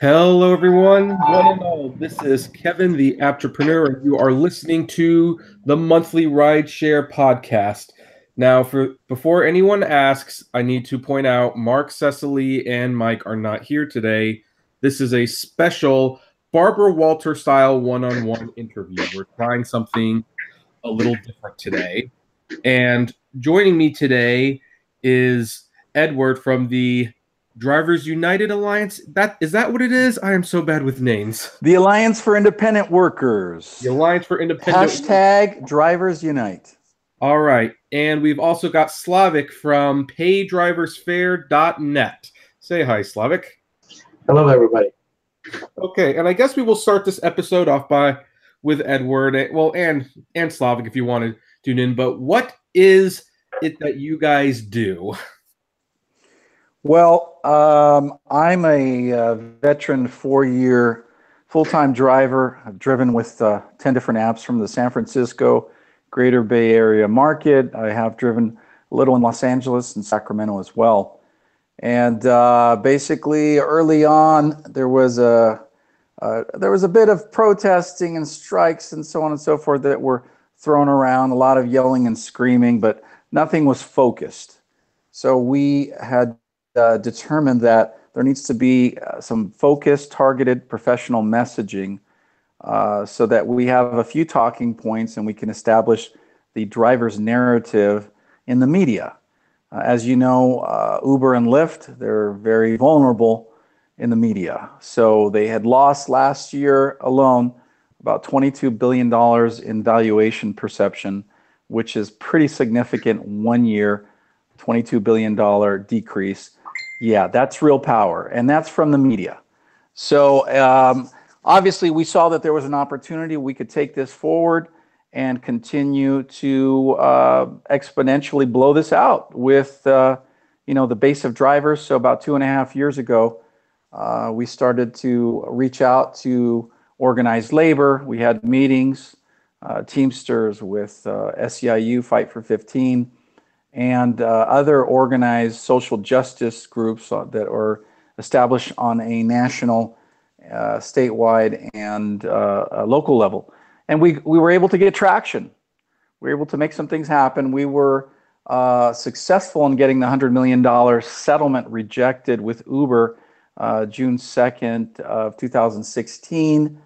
Hello, everyone. One and all. This is Kevin, the Entrepreneur, and you are listening to the monthly Rideshare podcast. Now, before anyone asks, I need to point out Mark, Cecily, and Mike are not here today. This is a special Barbara Walter style one-on-one interview. We're trying something a little different today. And joining me today is Edward from the Drivers United Alliance. Is that what it is? I am so bad with names. The Alliance for Independent Workers. The Alliance for Independent Hashtag Drivers Unite. All right. And we've also got Slavic from paydriversfair.net. Say hi, Slavic. Hello, everybody. Okay, and I guess we will start this episode off with Edward, and Slavic if you want to tune in. But what is it that you guys do? Well, I'm a veteran 4-year full-time driver. I've driven with 10 different apps from the San Francisco Greater Bay Area market. I have driven a little in Los Angeles and Sacramento as well. And basically, early on, there was a bit of protesting and strikes and so on and so forth that were thrown around, a lot of yelling and screaming, but nothing was focused. So we had determined that there needs to be some focused, targeted professional messaging so that we have a few talking points and we can establish the driver's narrative in the media. As you know, Uber and Lyft, they're very vulnerable in the media. So they had lost last year alone about $22 billion in valuation perception, which is pretty significant 1 year, $22 billion decrease. Yeah, that's real power, and that's from the media. So obviously we saw that there was an opportunity we could take this forward and continue to exponentially blow this out with the base of drivers. So about 2.5 years ago, we started to reach out to organized labor. We had meetings, Teamsters with SEIU, Fight for 15, and other organized social justice groups that are established on a national, statewide, and local level. And we were able to get traction. We were able to make some things happen. We were successful in getting the $100 million settlement rejected with Uber June 2nd of 2016.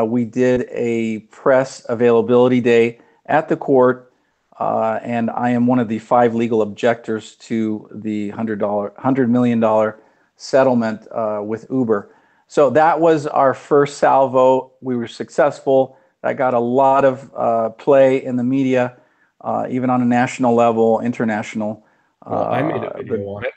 We did a press availability day at the court, and I am one of the 5 legal objectors to the $100 million settlement with Uber. So that was our first salvo. We were successful. That got a lot of play in the media, even on a national level, international. Well, I made a video on it.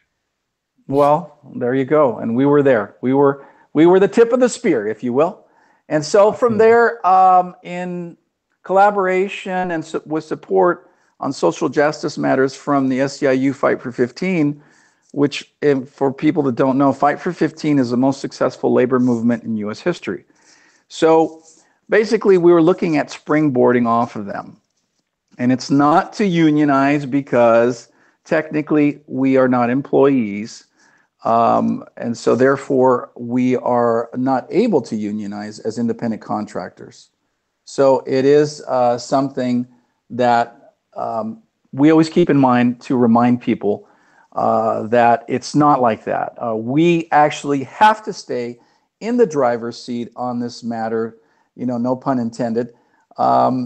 Well, there you go. And we were there. We were the tip of the spear, if you will. And so from there, in collaboration and with support on social justice matters from the SEIU Fight for 15, which for people that don't know, Fight for 15 is the most successful labor movement in U.S. history. So basically, we were looking at springboarding off of them. And it's not to unionize because technically we are not employees. And so therefore, we are not able to unionize as independent contractors. So it is something that we always keep in mind to remind people that it's not like that. We actually have to stay in the driver's seat on this matter, no pun intended,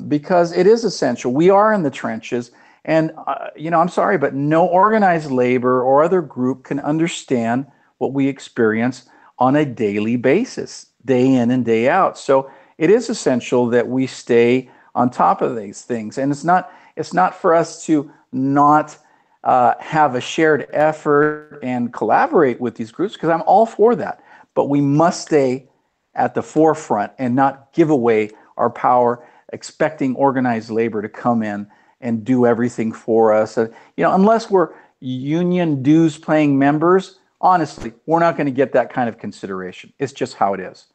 because it is essential. We are in the trenches. And, I'm sorry, but no organized labor or other group can understand what we experience on a daily basis, day in and day out. So it is essential that we stay on top of these things. And it's not for us to not have a shared effort and collaborate with these groups, because I'm all for that. But we must stay at the forefront and not give away our power, expecting organized labor to come in and do everything for us. Unless we're union dues paying members, honestly, we're not going to get that kind of consideration. It's just how it is.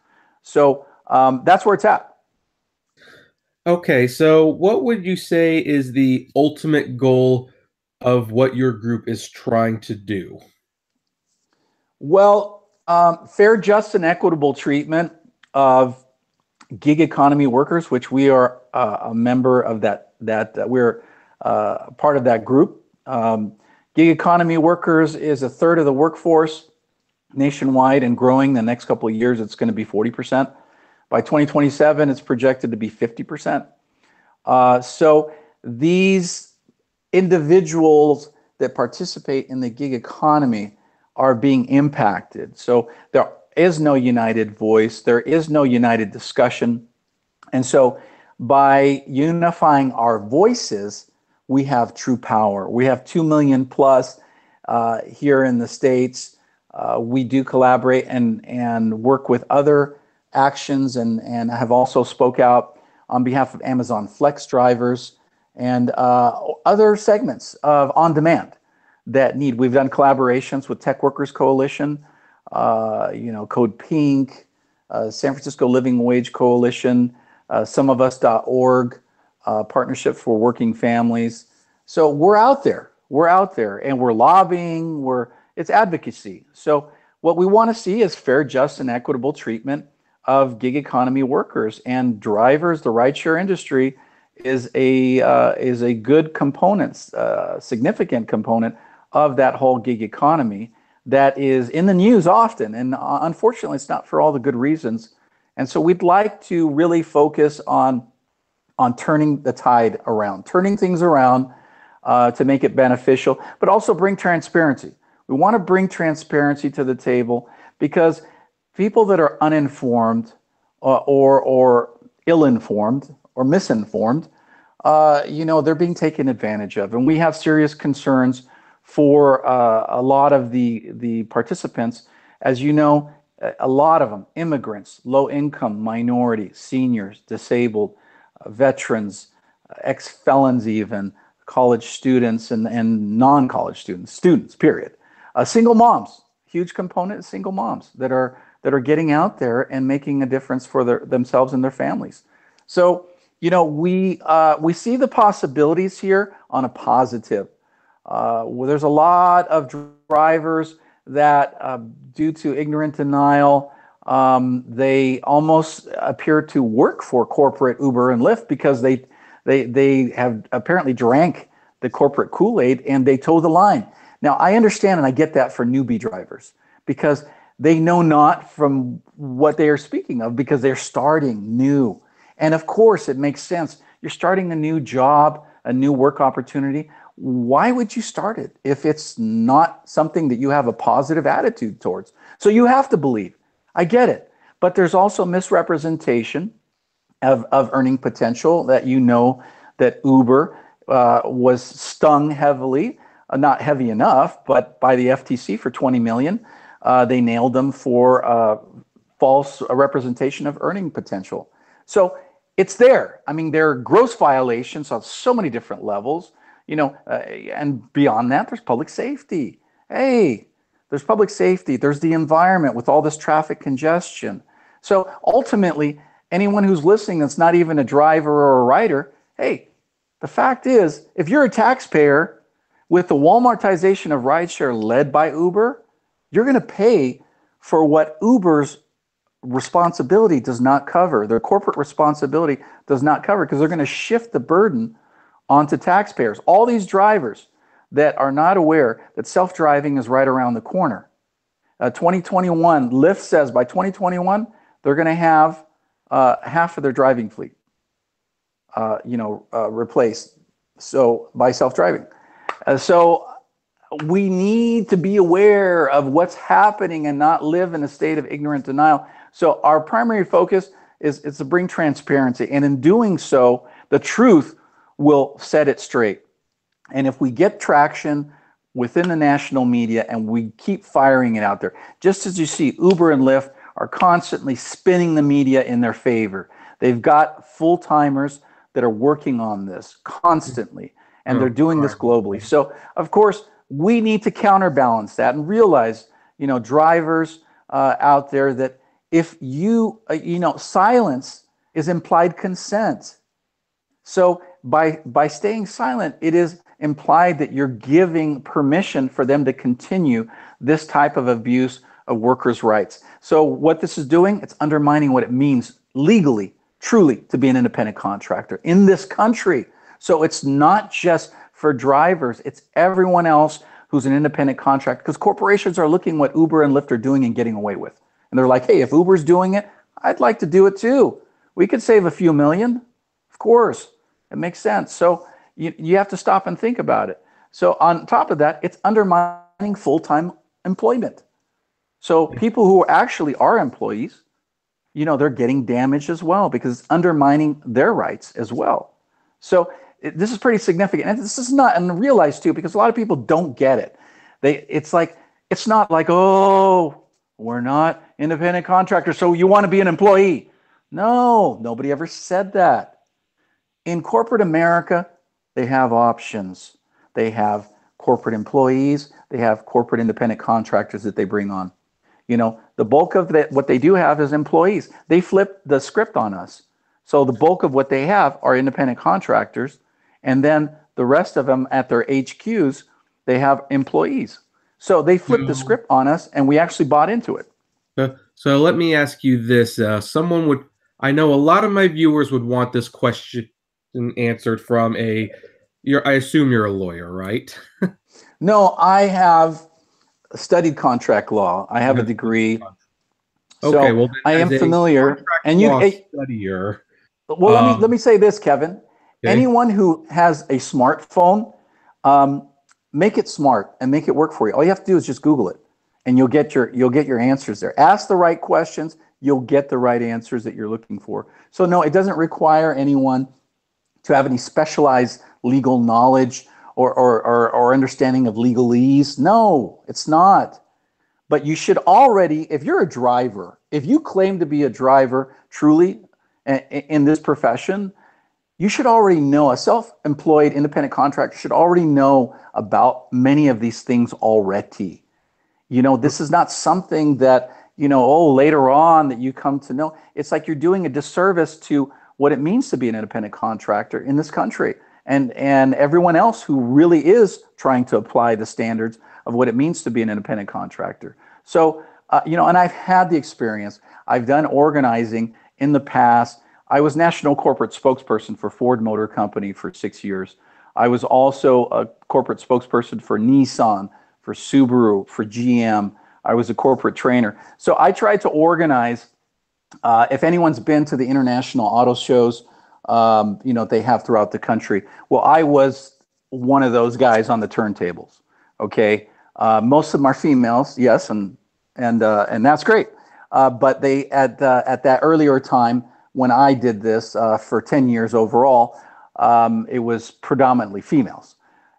So that's where it's at. Okay, so what would you say is the ultimate goal of what your group is trying to do? Well, Fair, just, and equitable treatment of gig economy workers, which we are a member of we're part of that group. Gig economy workers is a third of the workforce nationwide and growing. The next couple of years, it's going to be 40%. By 2027, it's projected to be 50%. So these individuals that participate in the gig economy are being impacted. So there is no united voice. There is no united discussion. And so by unifying our voices, we have true power. We have 2 million plus here in the States. We do collaborate and work with other actions and have also spoke out on behalf of Amazon Flex drivers and other segments of on-demand that need. We've done collaborations with Tech Workers Coalition, Code Pink, San Francisco Living Wage Coalition, someofus.org, Partnership for Working Families. So we're out there, and we're lobbying, it's advocacy. So what we want to see is fair, just, and equitable treatment of gig economy workers and drivers. The rideshare industry is a good component, significant component of that whole gig economy that is in the news often. And unfortunately, it's not for all the good reasons. And so we'd like to really focus on turning the tide around, turning things around to make it beneficial, but also bring transparency. We want to bring transparency to the table because people that are uninformed or ill-informed or misinformed, they're being taken advantage of. And we have serious concerns for a lot of the participants. As you know, a lot of them, immigrants, low-income, minority, seniors, disabled, veterans, ex-felons even, college students and non-college students, period. Single moms, huge component of single moms that are getting out there and making a difference for themselves and their families. So, we see the possibilities here on a positive. There's a lot of drivers that, due to ignorant denial, they almost appear to work for corporate Uber and Lyft because they have apparently drank the corporate Kool-Aid and they toe the line. Now, I understand and I get that for newbie drivers because they know not from what they are speaking of because they're starting new. And of course, it makes sense. You're starting a new job, a new work opportunity. Why would you start it if it's not something that you have a positive attitude towards? So you have to believe. I get it. But there's also misrepresentation of earning potential that that Uber was stung heavily, not heavy enough, but by the FTC for $20 million. They nailed them for false representation of earning potential. So it's there. I mean, there are gross violations on so many different levels, and beyond that, there's public safety. Hey, there's public safety. There's the environment with all this traffic congestion. So ultimately, anyone who's listening that's not even a driver or a rider, hey, the fact is, if you're a taxpayer with the Walmartization of rideshare led by Uber, you're going to pay for what Uber's responsibility does not cover. Their corporate responsibility does not cover because they're going to shift the burden onto taxpayers. All these drivers that are not aware that self-driving is right around the corner. 2021, Lyft says by 2021, they're going to have half of their driving fleet, replaced. So by self-driving. So we need to be aware of what's happening and not live in a state of ignorant denial. So our primary focus is to bring transparency. And in doing so, the truth will set it straight. And if we get traction within the national media and we keep firing it out there, just as you see, Uber and Lyft are constantly spinning the media in their favor. They've got full-timers that are working on this constantly, and they're doing this globally. So, of course, we need to counterbalance that and realize, drivers out there that if silence is implied consent. So by staying silent, it is implied that you're giving permission for them to continue this type of abuse of workers' rights. So what this is doing, it's undermining what it means legally, truly, to be an independent contractor in this country. So it's not just for drivers, it's everyone else who's an independent contractor, because corporations are looking what Uber and Lyft are doing and getting away with. And they're like, hey, if Uber's doing it, I'd like to do it too. We could save a few million. Of course, it makes sense. So you have to stop and think about it. So on top of that, it's undermining full-time employment. So people who actually are employees, they're getting damaged as well because it's undermining their rights as well. So this is pretty significant. And this is not, and realize too, because a lot of people don't get it. It's not like, oh, we're not independent contractors, so you want to be an employee. No, nobody ever said that. In corporate America, they have options. They have corporate employees. They have corporate independent contractors that they bring on. The bulk of what they do have is employees. They flip the script on us. So the bulk of what they have are independent contractors. And then the rest of them at their HQs, they have employees. So they flipped the script on us, and we actually bought into it. So let me ask you this. I know a lot of my viewers would want this question answered from I assume you're a lawyer, right? No, I have studied contract law. I have a degree. Okay, well, I am familiar. And studier. Well, let me say this, Kevin. Okay. Anyone who has a smartphone, make it smart and make it work for you. All you have to do is just Google it, and you'll get your answers there. Ask the right questions, you'll get the right answers that you're looking for. So no, it doesn't require anyone to have any specialized legal knowledge or understanding of legalese. No, it's not. But you should already, if you're a driver, if you claim to be a driver truly in this profession, you should already know, a self-employed independent contractor should already know about many of these things already. This is not something that, later on that you come to know. It's like you're doing a disservice to what it means to be an independent contractor in this country and everyone else who really is trying to apply the standards of what it means to be an independent contractor. So, and I've had the experience. I've done organizing in the past. I was national corporate spokesperson for Ford Motor Company for 6 years. I was also a corporate spokesperson for Nissan, for Subaru, for GM. I was a corporate trainer. So I tried to organize, if anyone's been to the international auto shows, they have throughout the country. Well, I was one of those guys on the turntables. Okay. Most of them are females, yes, and that's great. But they at that earlier time when I did this for 10 years overall, it was predominantly females.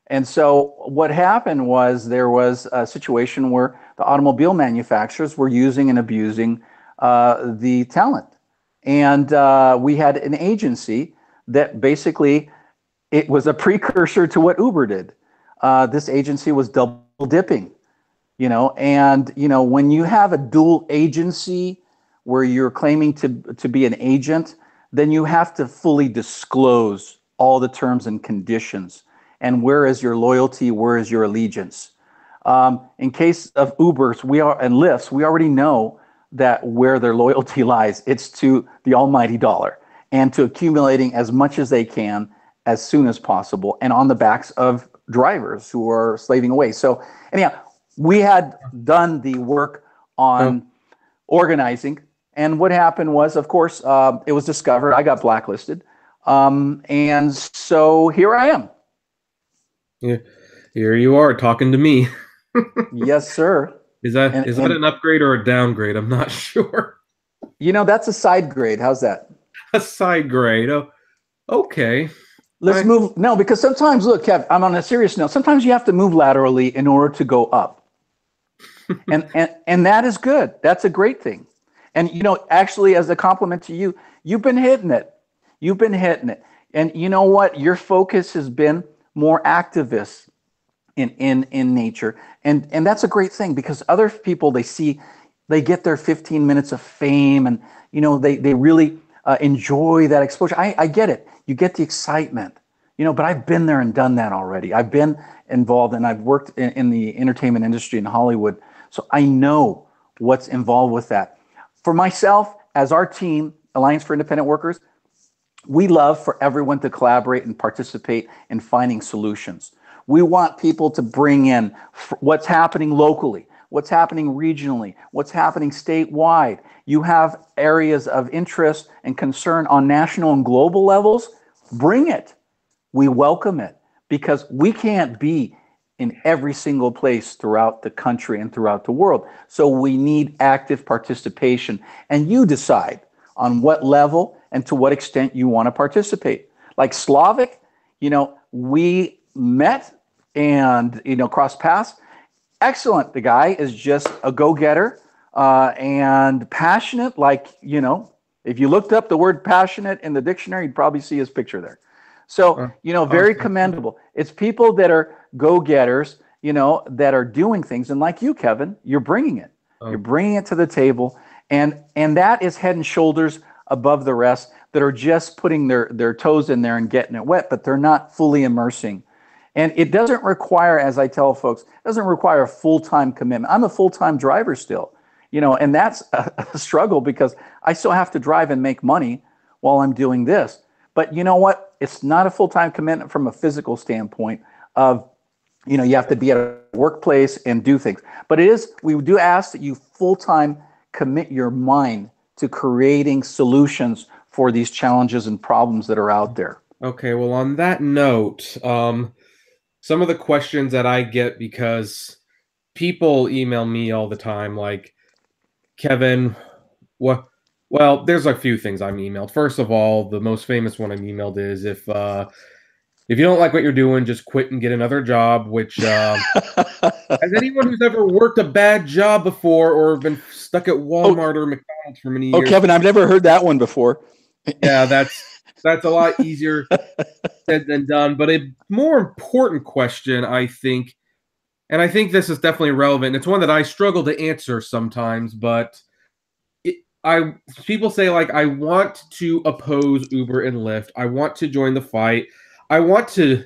And so what happened was there was a situation where the automobile manufacturers were using and abusing the talent. And we had an agency that basically, it was a precursor to what Uber did. This agency was double dipping, and when you have a dual agency where you're claiming to be an agent, then you have to fully disclose all the terms and conditions. And where is your loyalty? Where is your allegiance? In case of Ubers and Lyfts, we already know that where their loyalty lies. It's to the almighty dollar and to accumulating as much as they can as soon as possible and on the backs of drivers who are slaving away. So anyhow, we had done the work on organizing. And what happened was, of course, it was discovered. I got blacklisted. And so here I am. Yeah, here you are talking to me. Yes, sir. Is that an upgrade or a downgrade? I'm not sure. That's a side grade. How's that? A side grade. Oh, okay. Let's move. No, because sometimes, look, Kev, I'm on a serious note. Sometimes you have to move laterally in order to go up. and that is good. That's a great thing. And, actually, as a compliment to you, you've been hitting it. You've been hitting it. And you know what? Your focus has been more activist in nature. And that's a great thing because other people, they get their 15 minutes of fame and, they really enjoy that exposure. I get it. You get the excitement, but I've been there and done that already. I've been involved and I've worked in the entertainment industry in Hollywood. So I know what's involved with that. For myself, as our team, Alliance for Independent Workers, we love for everyone to collaborate and participate in finding solutions. We want people to bring in what's happening locally, what's happening regionally, what's happening statewide. You have areas of interest and concern on national and global levels, bring it. We welcome it, because we can't be in every single place throughout the country and throughout the world. So we need active participation, and you decide on what level and to what extent you want to participate. Like Slavic, we met and, crossed paths. Excellent. The guy is just a go-getter and passionate. Like, if you looked up the word passionate in the dictionary, you'd probably see his picture there. So, very commendable. It's people that are go-getters, that are doing things. And like you, Kevin, you're bringing it. You're bringing it to the table. And that is head and shoulders above the rest that are just putting their toes in there and getting it wet, but they're not fully immersing. And it doesn't require, as I tell folks, it doesn't require a full-time commitment. I'm a full-time driver still, and that's a struggle, because I still have to drive and make money while I'm doing this. But you know what? It's not a full-time commitment from a physical standpoint of, you have to be at a workplace and do things. But we do ask that you full-time commit your mind to creating solutions for these challenges and problems that are out there. Okay, well, on that note, some of the questions that I get, because people email me all the time, like, Kevin, what? Well, there's a few things I'm emailed. First of all, the most famous one I'm emailed is, if you don't like what you're doing, just quit and get another job, which, as anyone who's ever worked a bad job before or been stuck at Walmart or McDonald's for many years. Oh, Kevin, I've never heard that one before. Yeah, that's a lot easier said than done. But a more important question, I think, and I think this is definitely relevant. It's one that I struggle to answer sometimes, but people say, like, I want to oppose Uber and Lyft. I want to join the fight. I want to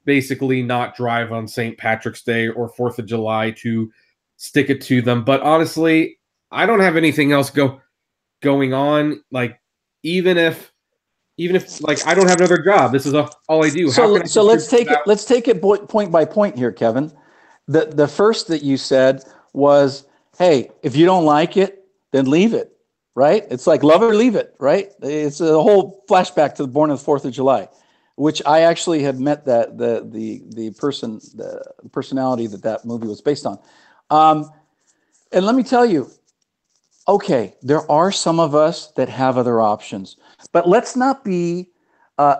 basically not drive on St. Patrick's Day or 4th of July to stick it to them. But honestly, I don't have anything else going on. Like, even if like, I don't have another job, this is all I do. So let's take it point by point here, Kevin. The first that you said was, hey, if you don't like it, then leave it. Right? It's like love or leave it, right? It's a whole flashback to the Born on the 4th of July, which I actually have met the personality that movie was based on. And let me tell you, okay, there are some of us that have other options, but let's not be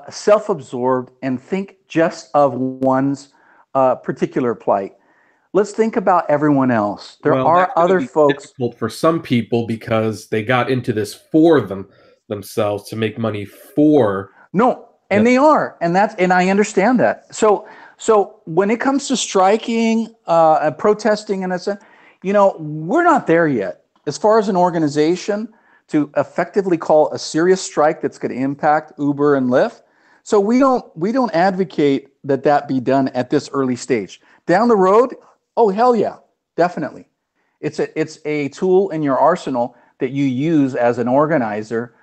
self-absorbed and think just of one's particular plight. Let's think about everyone else. There are other folks. Difficult for some people because they got into this for themselves to make money for. No, and they are, and I understand that. So when it comes to striking, protesting, and we're not there yet. As far as an organization to effectively call a serious strike that's going to impact Uber and Lyft, so we don't advocate that be done at this early stage. Down the road. Oh, hell yeah, definitely. It's a tool in your arsenal that you use as an organizer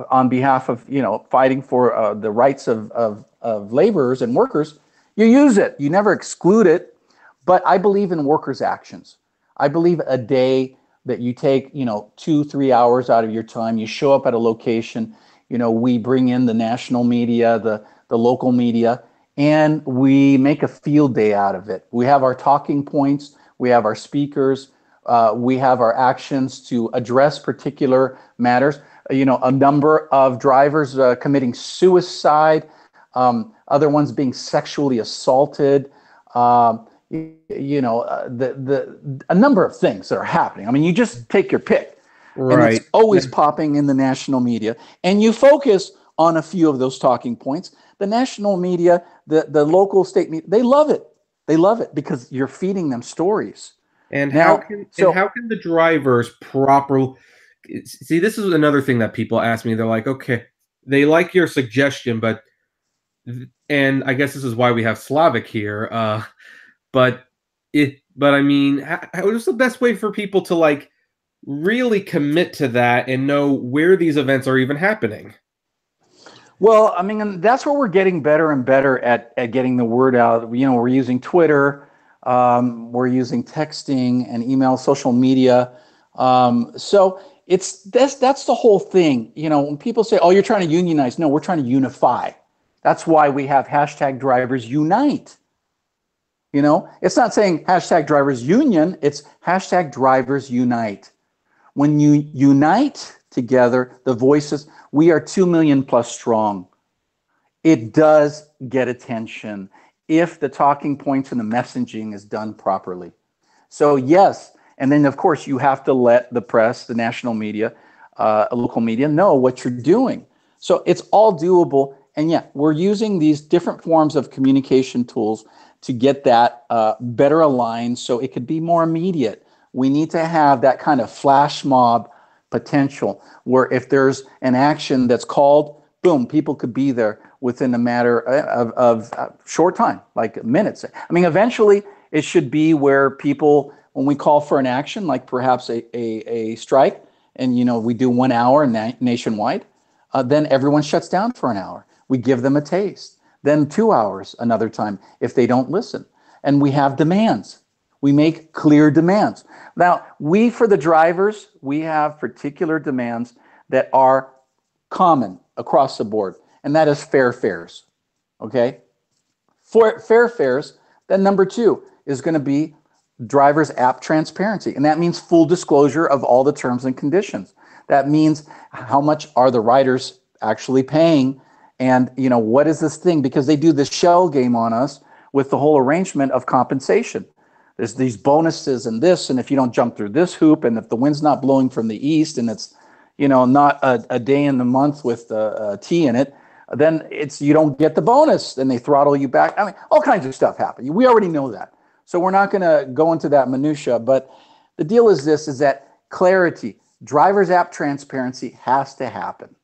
on behalf of, fighting for the rights of laborers and workers. You use it. You never exclude it. But I believe in workers' actions. I believe a day that you take, 2-3 hours out of your time, you show up at a location, we bring in the national media, the local media, and we make a field day out of it. We have our talking points, we have our speakers, we have our actions to address particular matters. A number of drivers committing suicide, other ones being sexually assaulted, a number of things that are happening. I mean, you just take your pick. Right. And it's always popping in the national media. And you focus on a few of those talking points. The national media, the local state media, they love it. They love it because you're feeding them stories. And how can the drivers properly see? This is another thing that people ask me. They're like, okay, they like your suggestion, and I guess this is why we have Slavic here. But I mean, what is the best way for people to, like, really commit to that and know where these events are even happening? Well, I mean, and that's where we're getting better and better at getting the word out. You know, we're using Twitter, we're using texting and email, social media. So that's the whole thing. You know, when people say, "Oh, you're trying to unionize," no, we're trying to unify. That's why we have hashtag drivers unite. You know, it's not saying hashtag drivers union, it's hashtag drivers unite. When you unite together, the voices, we are 2 million plus strong. It does get attention if the talking points and the messaging is done properly. So yes, and then of course you have to let the press, the national media, local media know what you're doing. So it's all doable. And yeah, we're using these different forms of communication tools to get that better aligned so it could be more immediate. We need to have that kind of flash mob potential where if there's an action that's called, boom, people could be there within a matter of short time, like minutes. I mean, eventually it should be where people, when we call for an action, like perhaps a strike, and you know we do 1 hour nationwide, then everyone shuts down for an hour. We give them a taste. Then 2 hours another time if they don't listen. And we have demands. We make clear demands. Now, for the drivers, we have particular demands that are common across the board, and that is fair fares. Okay? For fair fares, then number 2 is going to be driver's app transparency, and that means full disclosure of all the terms and conditions. That means how much are the riders actually paying, and you know what is this thing, because they do this shell game on us with the whole arrangement of compensation. There's these bonuses and this, and if you don't jump through this hoop, and if the wind's not blowing from the east, and it's not a day in the month with a T in it, then you don't get the bonus. Then they throttle you back. I mean, all kinds of stuff happen. We already know that. So we're not going to go into that minutia. But the deal is this, is that clarity, driver's app transparency has to happen.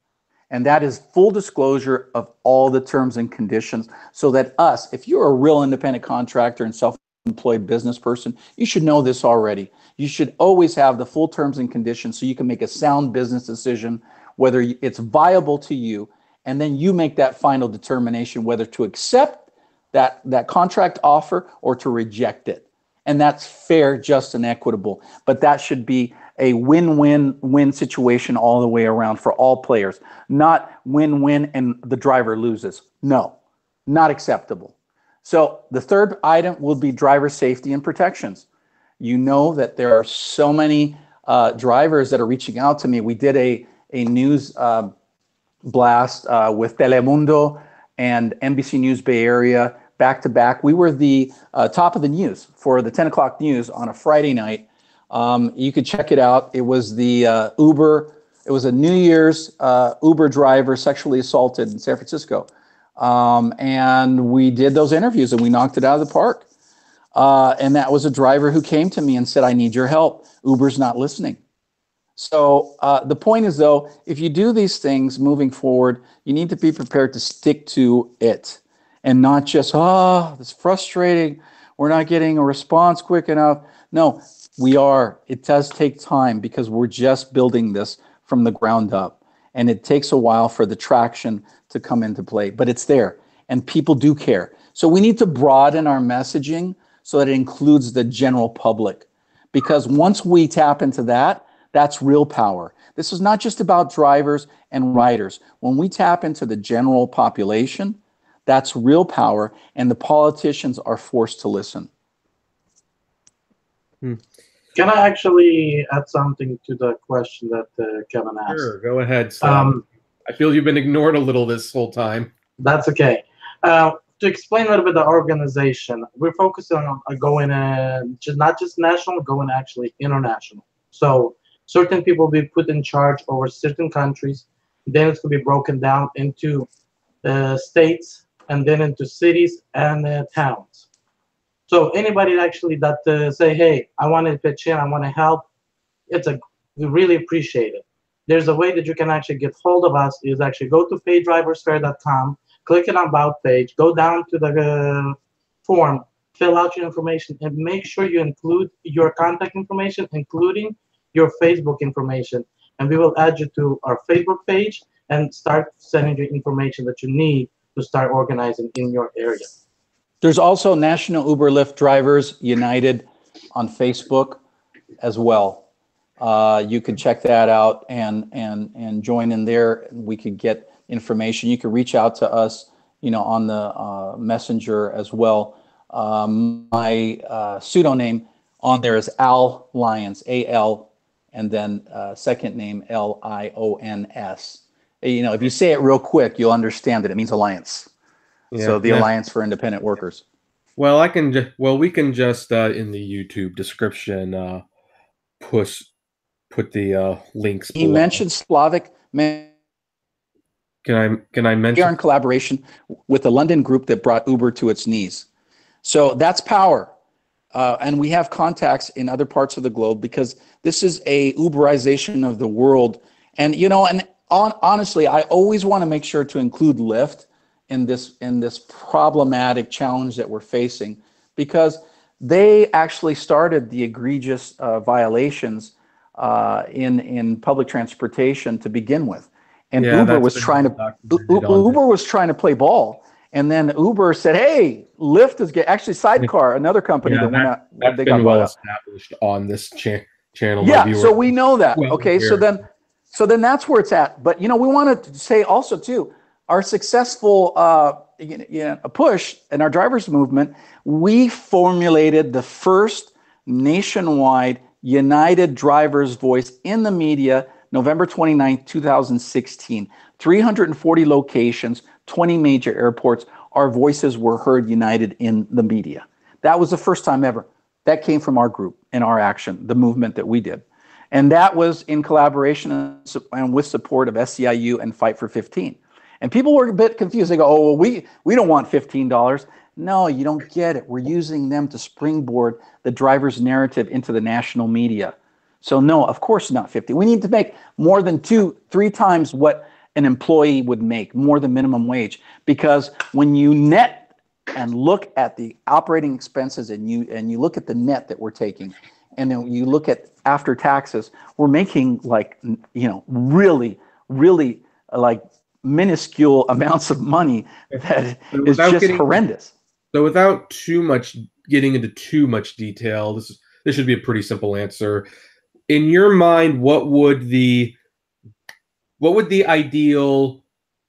And that is full disclosure of all the terms and conditions so that if you're a real independent contractor and self-employed business person, you should know this already. You should always have the full terms and conditions so you can make a sound business decision, whether it's viable to you, and then you make that final determination whether to accept that contract offer or to reject it. And that's fair, just, and equitable. But that should be a win-win-win situation all the way around for all players, not win-win and the driver loses. No, not acceptable. So the third item will be driver safety and protections. You know that there are so many drivers that are reaching out to me. We did a news blast with Telemundo and NBC News Bay Area back to back. We were the top of the news for the 10 o'clock news on a Friday night. You could check it out. It was the Uber. It was a New Year's Uber driver sexually assaulted in San Francisco. And we did those interviews and we knocked it out of the park. And that was a driver who came to me and said, "I need your help. Uber's not listening." So the point is, though, if you do these things moving forward, you need to be prepared to stick to it and not just, it's frustrating. We're not getting a response quick enough. No, we are. It does take time because we're just building this from the ground up. And it takes a while for the traction to come into play, but it's there and people do care. So we need to broaden our messaging so that it includes the general public. Because once we tap into that, that's real power. This is not just about drivers and riders. When we tap into the general population, that's real power, and the politicians are forced to listen. Can I actually add something to the question that Kevin asked? Sure, go ahead, Sam. I feel you've been ignored a little this whole time. That's okay. To explain a little bit the organization, we're focusing on going not just national, going actually international. So certain people will be put in charge over certain countries. Then it's going to be broken down into states and then into cities and towns. So anybody actually that say, "Hey, I want to pitch in, I want to help," we really appreciate it. There's a way that you can actually get hold of us is actually go to paydriversfair.com, click on About page, go down to the form, fill out your information, and make sure you include your contact information, including your Facebook information, and we will add you to our Facebook page and start sending you information that you need to start organizing in your area. There's also National Uber Lyft Drivers United on Facebook as well. You can check that out and join in there. We could get information. You can reach out to us, on the messenger as well. My pseudonym on there is Al Lyons, A-L, and then second name L-I-O-N-S. If you say it real quick, you'll understand that it means alliance. Yeah, so the Alliance for Independent Workers. Well, we can just in the YouTube description put the links below. He mentioned Slavic. Can I mention? We are in collaboration with the London group that brought Uber to its knees. So that's power. And we have contacts in other parts of the globe because this is a Uberization of the world. And, honestly, I always want to make sure to include Lyft in this problematic challenge that we're facing, because they actually started the egregious violations in public transportation to begin with. And Uber was trying to play ball, and then Uber said, "Hey, Lyft is actually Sidecar, another company that went out. That's been well established on this channel. Yeah, so we know that. Okay, so then that's where it's at. But we want to say also too, our successful push in our drivers movement, we formulated the first nationwide united drivers voice in the media. November 29th, 2016, 340 locations, 20 major airports, our voices were heard united in the media. That was the first time ever. That came from our group and our action, the movement that we did. And that was in collaboration and with support of SEIU and Fight for 15. And people were a bit confused. They go, "Oh, well, we don't want $15. No, you don't get it. We're using them to springboard the driver's narrative into the national media. So no, of course not 50. We need to make more than 2-3 times what an employee would make, more than minimum wage. Because when you net and look at the operating expenses and you look at the net that we're taking, and then you look at after taxes, we're making really, really like minuscule amounts of money that is just horrendous." So without getting into too much detail, this should be a pretty simple answer. In your mind, what would the ideal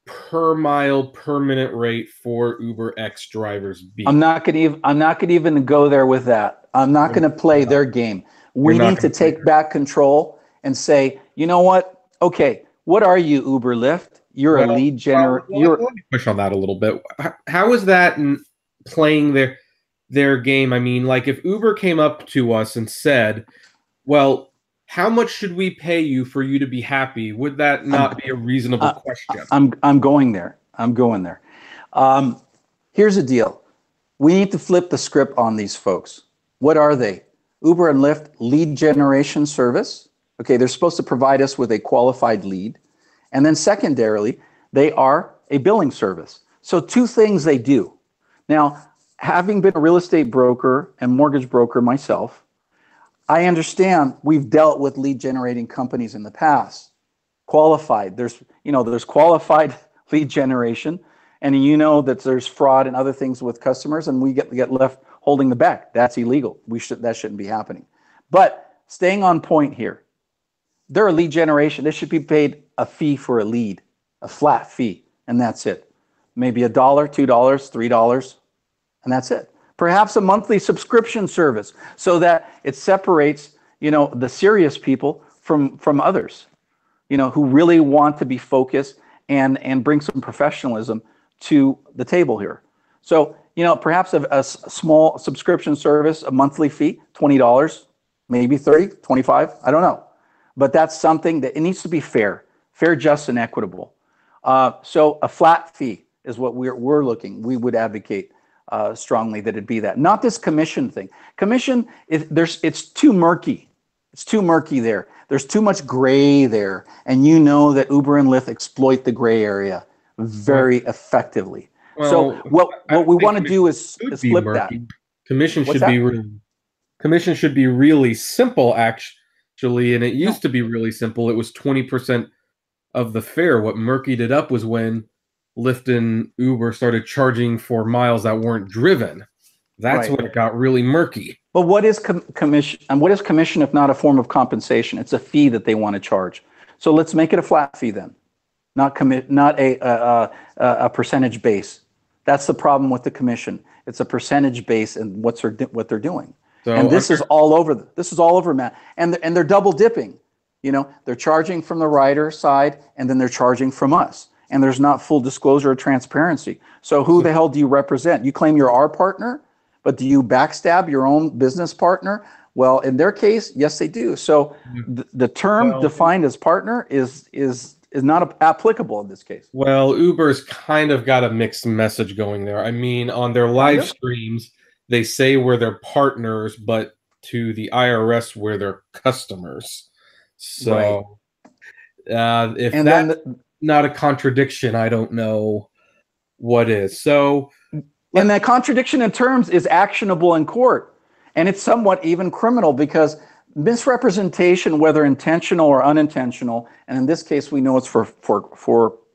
per mile per minute rate for Uber X drivers be? I'm not gonna even go there with that. I'm not gonna play their game. We need to take back control and say, you know what? Okay, what are you, Uber Lyft? You're a lead generator. Let me push on that a little bit. How is that playing their game? I mean, like if Uber came up to us and said, "Well, how much should we pay you for you to be happy?" Would that not be a reasonable question? I'm going there. Here's the deal. We need to flip the script on these folks. What are they? Uber and Lyft lead generation service. Okay, they're supposed to provide us with a qualified lead. And then secondarily, they are a billing service. So two things they do. Now, having been a real estate broker and mortgage broker myself, I understand we've dealt with lead generating companies in the past. Qualified, there's qualified lead generation, and that there's fraud and other things with customers, and we get left holding the bag. That's illegal. That shouldn't be happening. But staying on point here, they're a lead generation. They should be paid a fee for a lead, a flat fee, and that's it. Maybe $1, $2, $3, and that's it. Perhaps a monthly subscription service so that it separates, the serious people from others, who really want to be focused and bring some professionalism to the table here. So, perhaps a small subscription service, a monthly fee, $20, maybe 30, 25, I don't know. But that's something that it needs to be fair, just, and equitable. So a flat fee is what we would advocate strongly that it be that. Not this commission thing. Commission, it's too murky. It's too murky there. There's too much gray there. And that Uber and Lyft exploit the gray area very effectively. Well, so what we want to do is flip that. Commission should be really simple, actually, and it used to be really simple. It was 20% of the fare. What murkied it up was when Lyft and Uber started charging for miles that weren't driven. That's when it got really murky. But what is commission? And what is commission if not a form of compensation? It's a fee that they want to charge. So let's make it a flat fee then, not a percentage base. That's the problem with the commission. It's a percentage base and what they're doing. So and this is all over. This is all over, Matt. And they're double dipping. You know, they're charging from the rider side, and then they're charging from us. And there's not full disclosure or transparency. So who the hell do you represent? You claim you're our partner, but do you backstab your own business partner? Well, in their case, yes, they do. So the term defined as partner is not applicable in this case. Well, Uber's kind of got a mixed message going there. I mean, on their live streams, they say we're their partners, but to the IRS, we're their customers. So if that's not a contradiction, I don't know what is. So, and that contradiction in terms is actionable in court. And it's somewhat even criminal because misrepresentation, whether intentional or unintentional, and in this case, we know it's for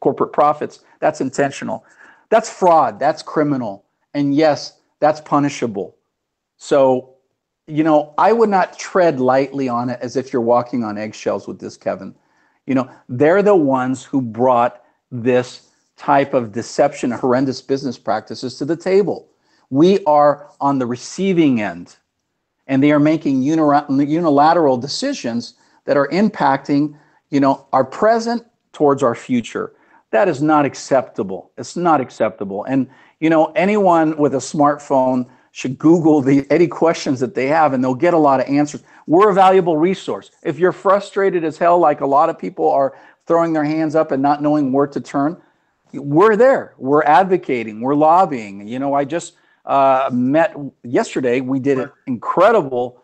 corporate profits, that's intentional. That's fraud, that's criminal. And yes, that's punishable. So, you know, I would not tread lightly on it as if you're walking on eggshells with this, Kevin. You know, they're the ones who brought this type of deception, horrendous business practices to the table. We are on the receiving end, and they are making unilateral decisions that are impacting, you know, our present towards our future. That is not acceptable. It's not acceptable. And, you know, anyone with a smartphone should Google any questions that they have, and they'll get a lot of answers. We're a valuable resource. If you're frustrated as hell, like a lot of people are throwing their hands up and not knowing where to turn, we're there. We're advocating. We're lobbying. You know, I just met yesterday. We did an incredible,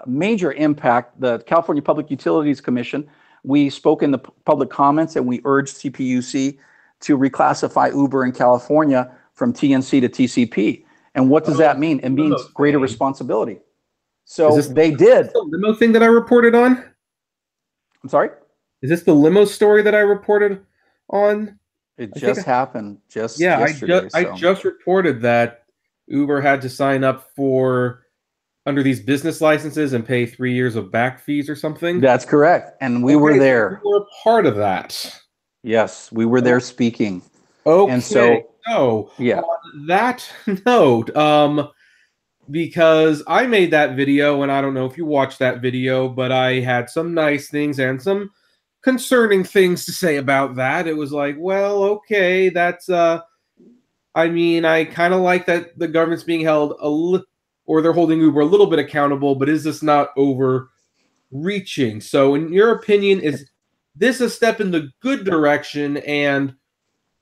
major impact. The California Public Utilities Commission. We spoke in the public comments, and we urged CPUC to reclassify Uber in California from TNC to TCP. And what does that mean? It means greater responsibility. So they did. The limo thing that I reported on? I'm sorry? Is this the limo story that I reported on? It just happened yesterday. I just reported that Uber had to sign up for under these business licenses and pay 3 years of back fees or something. That's correct. And we were there. We were part of that. Yes, we were there speaking. Okay. And so, on that note, because I made that video, and I don't know if you watched that video, but I had some nice things and some concerning things to say about that. It was like, well, okay, that's, I mean, I kind of like that the government's being held or they're holding Uber a little bit accountable, but is this not overreaching? So in your opinion, is this a step in the good direction, and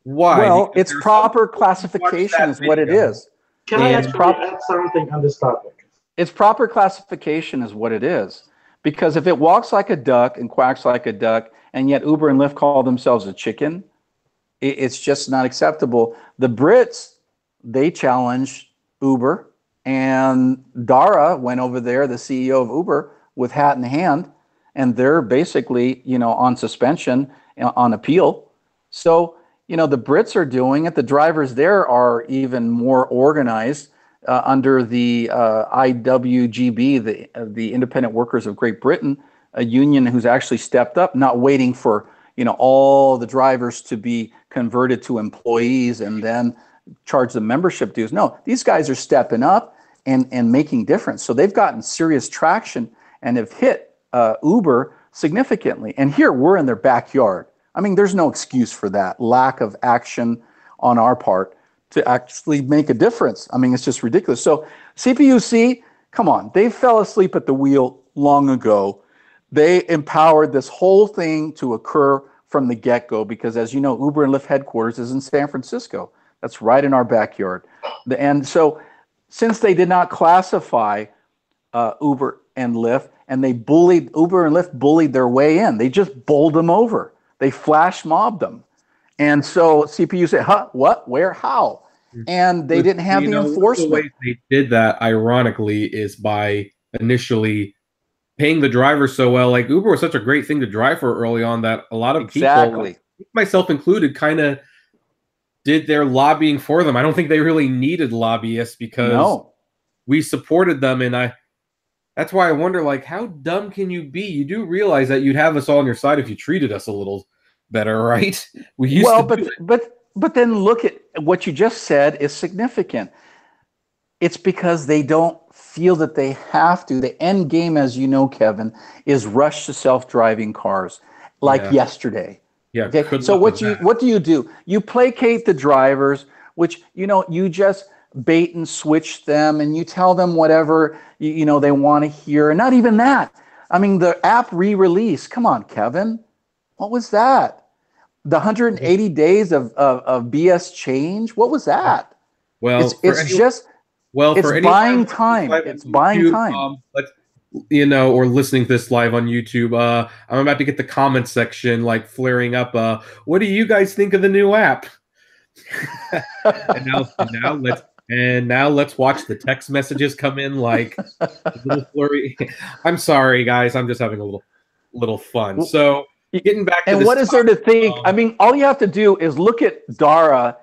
why? Well, it's proper classification is what it is. Can I add something on this topic? It's proper classification is what it is. Because if it walks like a duck and quacks like a duck, and yet Uber and Lyft call themselves a chicken, it's just not acceptable. The Brits, they challenged Uber, and Dara went over there, the CEO of Uber, with hat in hand, and they're basically, you know, on suspension, on appeal. So, you know, the Brits are doing it. The drivers there are even more organized under the IWGB, the Independent Workers of Great Britain, a union who's actually stepped up, not waiting for, you know, all the drivers to be converted to employees and then charge the membership dues. No, these guys are stepping up and making difference. So they've gotten serious traction and have hit Uber significantly. And here we're in their backyard. I mean, there's no excuse for that lack of action on our part to actually make a difference. I mean, it's just ridiculous. So CPUC, come on, they fell asleep at the wheel long ago. They empowered this whole thing to occur from the get-go because, as you know, Uber and Lyft headquarters is in San Francisco. That's right in our backyard. And so since they did not classify Uber and Lyft, and Uber and Lyft bullied their way in, they just bowled them over. They flash mobbed them. And so CPU said, huh, what, where, how? And they didn't have the enforcement. The way they did that, ironically, is by initially paying the driver so well. Like Uber was such a great thing to drive for early on that a lot of people, like, myself included, kind of did their lobbying for them. I don't think they really needed lobbyists because we supported them, and that's why I wonder, like, how dumb can you be? You do realize that you'd have us all on your side if you treated us a little better, right? We used but then look at what you just said is significant. It's because they don't feel that they have to. The end game, as you know, Kevin, is rush to self-driving cars, like yesterday. Yeah. Okay. So what do? You placate the drivers, which you just bait and switch them, and you tell them whatever they want to hear, and not even that. I mean, the app re-release. Come on, Kevin, what was that? The 180 days of BS change. What was that? Well, it's buying time. It's buying time. Or listening to this live on YouTube, I'm about to get the comment section like flaring up. What do you guys think of the new app? and now let's watch the text messages come in like a little flurry. I'm sorry, guys. I'm just having a little fun. So getting back to and what is there to think? I mean, all you have to do is look at Dara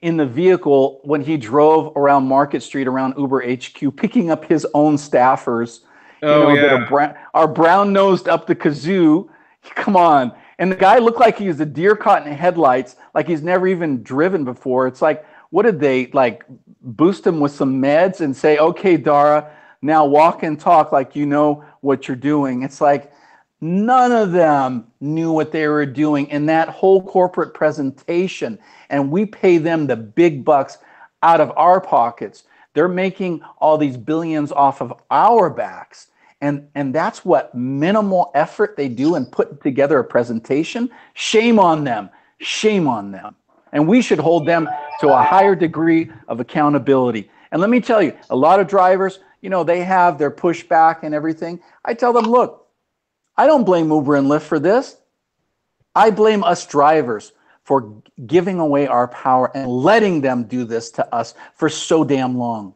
in the vehicle when he drove around Market Street around Uber HQ, picking up his own staffers, that are brown-nosed up the kazoo. Come on. And the guy looked like he was a deer caught in headlights, like he's never even driven before. It's like, what did they, like, boost him with some meds and say, okay, Dara, now walk and talk like you know what you're doing? It's like, none of them knew what they were doing in that whole corporate presentation. And we pay them the big bucks out of our pockets. They're making all these billions off of our backs. And that's what minimal effort they do in putting together a presentation. Shame on them. Shame on them. And we should hold them to a higher degree of accountability. And let me tell you, a lot of drivers, they have their pushback and everything. I tell them, look, I don't blame Uber and Lyft for this. I blame us drivers for giving away our power and letting them do this to us for so damn long.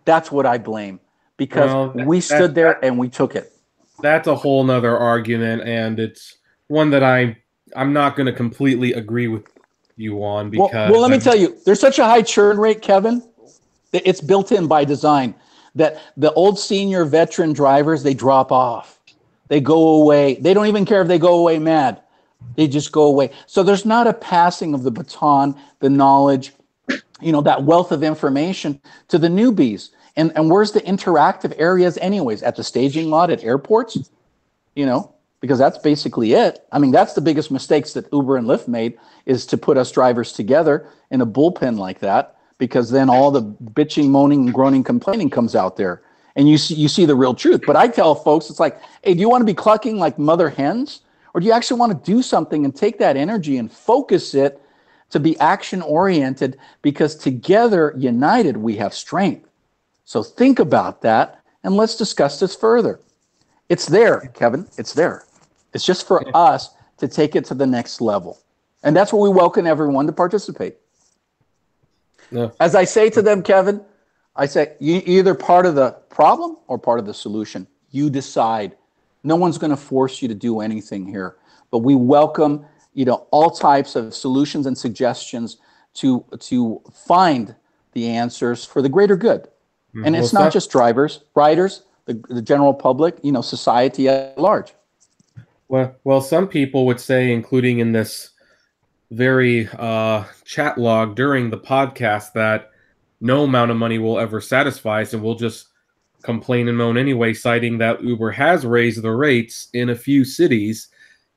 That's what I blame, because we stood there and we took it. That's a whole nother argument, and it's one that I'm not going to completely agree with you on, because well, let me tell you, there's such a high churn rate, Kevin, that it's built in by design, that the old senior veteran drivers, they drop off. They go away. They don't even care if they go away mad. They just go away. So there's not a passing of the baton, the knowledge, that wealth of information to the newbies. And where's the interactive areas anyways? At the staging lot at airports? Because that's basically it. I mean, that's the biggest mistakes that Uber and Lyft made, is to put us drivers together in a bullpen like that, because then all the bitching, moaning, groaning, complaining comes out there. And you see the real truth. But I tell folks, it's like, hey, do you want to be clucking like mother hens? Or do you actually want to do something and take that energy and focus it to be action-oriented? Because together, united, we have strength. So think about that, and let's discuss this further. It's there, Kevin. It's there. It's just for us to take it to the next level. And that's where we welcome everyone to participate. Yeah. As I say to them, Kevin, I say, you're either part of the problem or part of the solution. You decide. No one's going to force you to do anything here. But we welcome, all types of solutions and suggestions to find the answers for the greater good. And it's not just drivers, riders, the general public, society at large. Well, some people would say, including in this very chat log during the podcast, that no amount of money will ever satisfy us, and we'll just complain and moan anyway, citing that Uber has raised the rates in a few cities,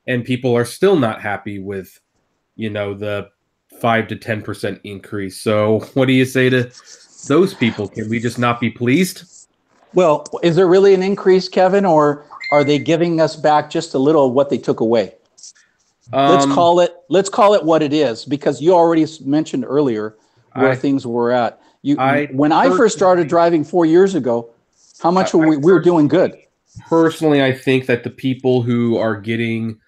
and people are still not happy with, the 5 to 10% increase. So what do you say to those people? Can we just not be pleased? Well, is there really an increase, Kevin, or are they giving us back just a little of what they took away? Let's call it what it is, because you already mentioned earlier where things were at. When I first started driving 4 years ago, how much we were doing good? Personally, I think that the people who are getting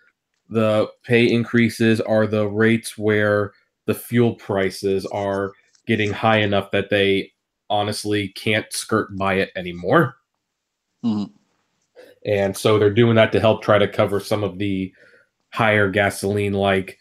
the pay increases are the rates where the fuel prices are getting high enough that they honestly can't skirt by it anymore. Mm-hmm. And so they're doing that to help try to cover some of the higher gasoline, like,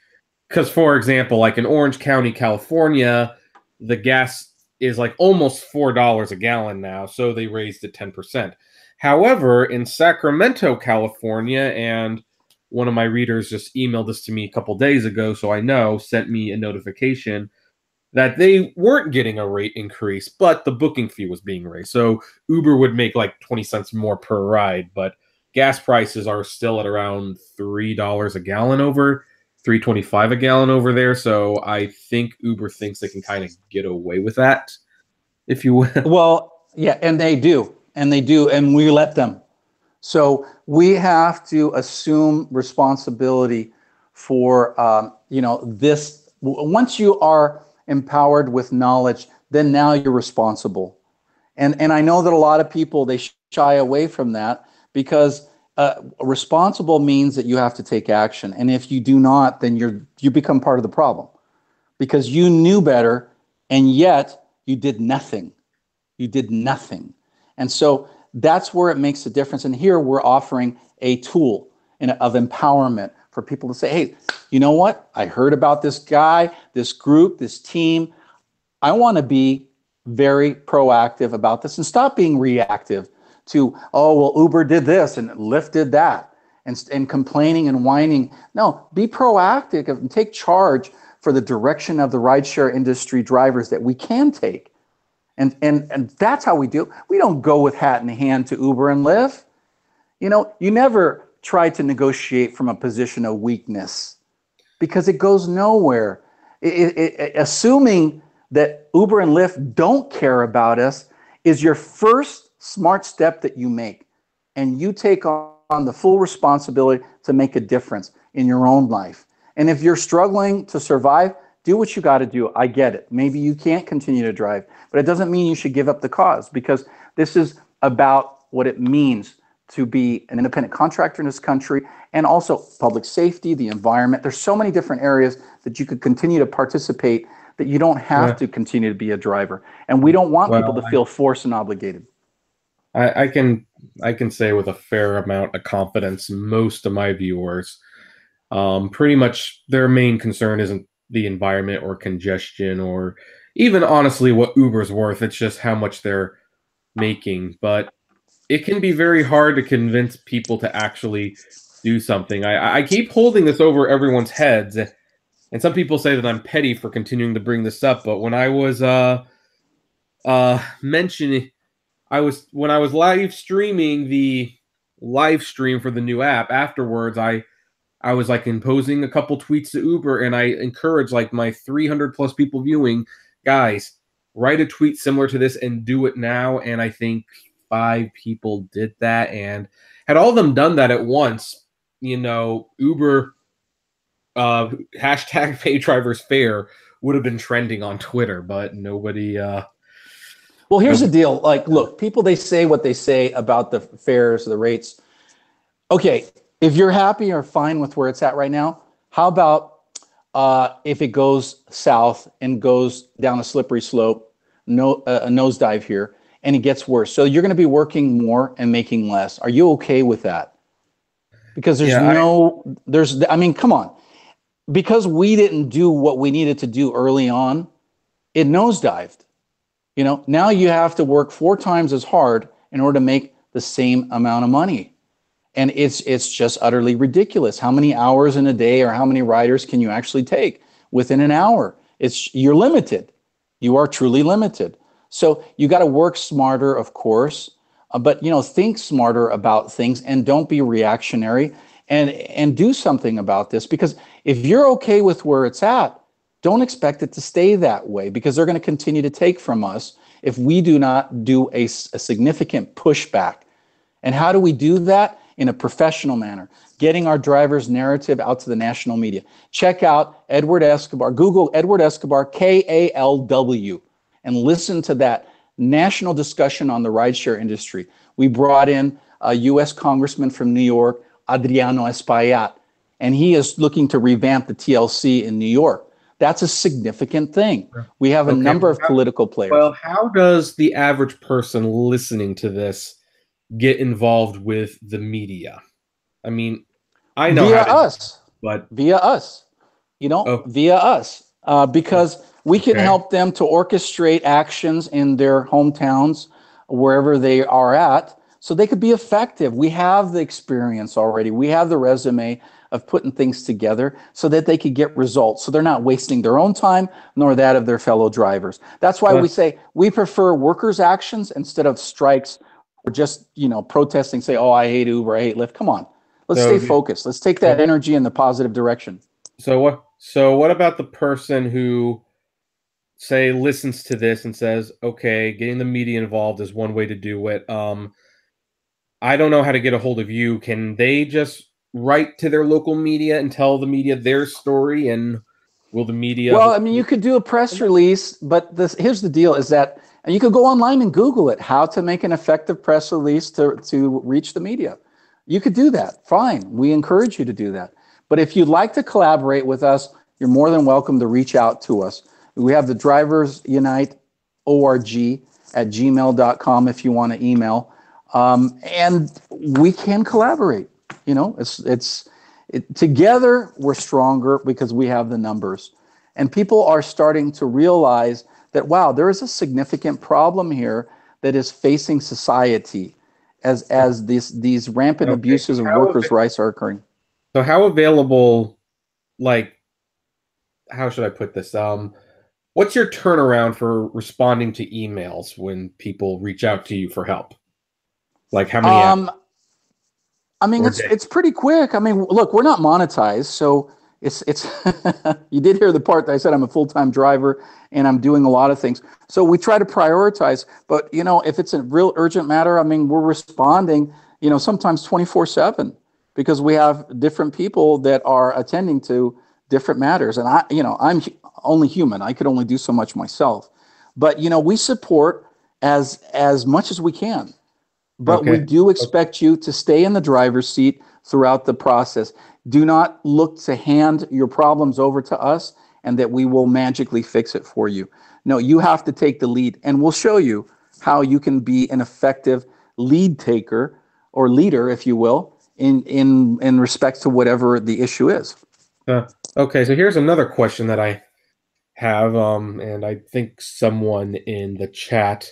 because, for example, like in Orange County, California, the gas is like almost $4 a gallon now, so they raised it 10%. However, in Sacramento, California, and one of my readers just emailed this to me a couple days ago, so I know, sent me a notification that they weren't getting a rate increase, but the booking fee was being raised. So Uber would make like 20 cents more per ride, but gas prices are still at around $3 a gallon over, $3.25 a gallon over there. So I think Uber thinks they can kind of get away with that, if you will. Well, yeah, and they do, and we let them. So we have to assume responsibility for, this. Once you are empowered with knowledge, then now you're responsible. And I know that a lot of people, they shy away from that because responsible means that you have to take action. And if you do not, then you become part of the problem because you knew better and yet you did nothing. You did nothing. And so that's where it makes a difference. And here we're offering a tool of empowerment for people to say, hey, you know what? I heard about this guy, this group, this team. I want to be very proactive about this and stop being reactive to, oh, well, Uber did this and Lyft did that, and complaining and whining. No, be proactive and take charge for the direction of the rideshare industry drivers that we can take. And that's how we do. We don't go with hat in hand to Uber and Lyft. You never try to negotiate from a position of weakness because it goes nowhere. Assuming that Uber and Lyft don't care about us is your first smart step that you make. And you take on the full responsibility to make a difference in your own life. And if you're struggling to survive, do what you got to do. I get it. Maybe you can't continue to drive, but it doesn't mean you should give up the cause because this is about what it means to be an independent contractor in this country and also public safety, the environment. There's so many different areas that you could continue to participate that you don't have to continue to be a driver. And we don't want people to feel forced and obligated. I can say with a fair amount of confidence, most of my viewers, pretty much their main concern isn't the environment or congestion or even honestly what Uber's worth. It's just how much they're making. But it can be very hard to convince people to actually do something. I keep holding this over everyone's heads, and some people say that I'm petty for continuing to bring this up. But when I was mentioning, when I was live streaming the live stream for the new app, afterwards I was like imposing a couple tweets to Uber, and I encouraged like my 300 plus people viewing, guys, write a tweet similar to this and do it now. And I think 5 people did that, and had all of them done that at once, Uber hashtag pay drivers fair would have been trending on Twitter, but nobody. Well, here's the deal. Like, look, people, they say what they say about the fares, the rates. Okay, if you're happy or fine with where it's at right now, how about if it goes south and goes down a slippery slope, a nosedive here, and it gets worse? So you're going to be working more and making less. Are you okay with that? Because I mean, come on. Because we didn't do what we needed to do early on, it nosedived. Now you have to work 4 times as hard in order to make the same amount of money. And it's just utterly ridiculous. How many hours in a day or how many riders can you actually take within an hour? You're limited. You are truly limited. So you got to work smarter, of course, but think smarter about things and don't be reactionary and do something about this, because if you're okay with where it's at, don't expect it to stay that way, because they're going to continue to take from us if we do not do a significant pushback. And how do we do that? In a professional manner, getting our driver's narrative out to the national media. Check out Edward Escobar, Google Edward Escobar, KALW, and listen to that national discussion on the rideshare industry. We brought in a U.S. Congressman from New York, Adriano Espaillat, and he is looking to revamp the TLC in New York. That's a significant thing. We have a number of political players. Well, how does the average person listening to this get involved with the media? I mean, I know Via how to, us, but via us, oh, via us, because we can okay. help them to orchestrate actions in their hometowns, wherever they are at, so they could be effective. We have the experience already. We have the resume of putting things together so that they could get results. So they're not wasting their own time nor that of their fellow drivers. That's why we say we prefer workers' actions instead of strikes or just, protesting, say, oh, I hate Uber, I hate Lyft. Come on. Let's So stay focused. Let's take that energy in the positive direction. So what about the person who, say, listens to this and says, okay, getting the media involved is one way to do it. I don't know how to get a hold of you. Can they just write to their local media and tell the media their story, and will the media? Well, I mean, you could do a press release, but here's the deal: is that, and you could go online and Google it, how to make an effective press release to reach the media. You could do that. Fine, we encourage you to do that. But if you'd like to collaborate with us, you're more than welcome to reach out to us. We have the Drivers Unite org at gmail.com if you want to email, and we can collaborate. Together we're stronger because we have the numbers. And people are starting to realize that, wow, there is a significant problem here that is facing society as these rampant abuses of workers' rights are occurring. So how available, how should I put this? What's your turnaround for responding to emails when people reach out to you for help? Like how many hours? I mean, it's pretty quick. I mean, look, we're not monetized, so it's you did hear the part that I said I'm a full-time driver and I'm doing a lot of things. So we try to prioritize, but if it's a real urgent matter, I mean, we're responding, sometimes 24/7 because we have different people that are attending to different matters. And I'm only human. I could only do so much myself. But we support as much as we can. But we do expect you to stay in the driver's seat throughout the process. Do not look to hand your problems over to us and that we will magically fix it for you. No, you have to take the lead, and we'll show you how you can be an effective lead taker or leader, if you will, in respect to whatever the issue is. Okay, so here's another question that I have, and I think someone in the chat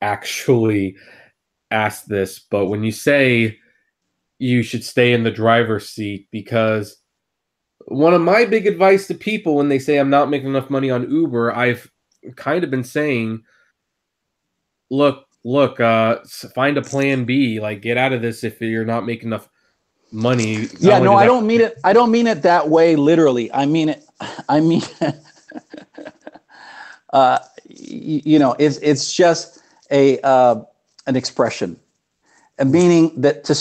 actually asked this, but when you say you should stay in the driver's seat, because one of my big advice to people when they say I'm not making enough money on Uber, I've kind of been saying, look, find a plan B, like get out of this if you're not making enough money. Yeah, no, I don't mean it. I don't mean it that way literally. I mean it. It's just an expression, and meaning that to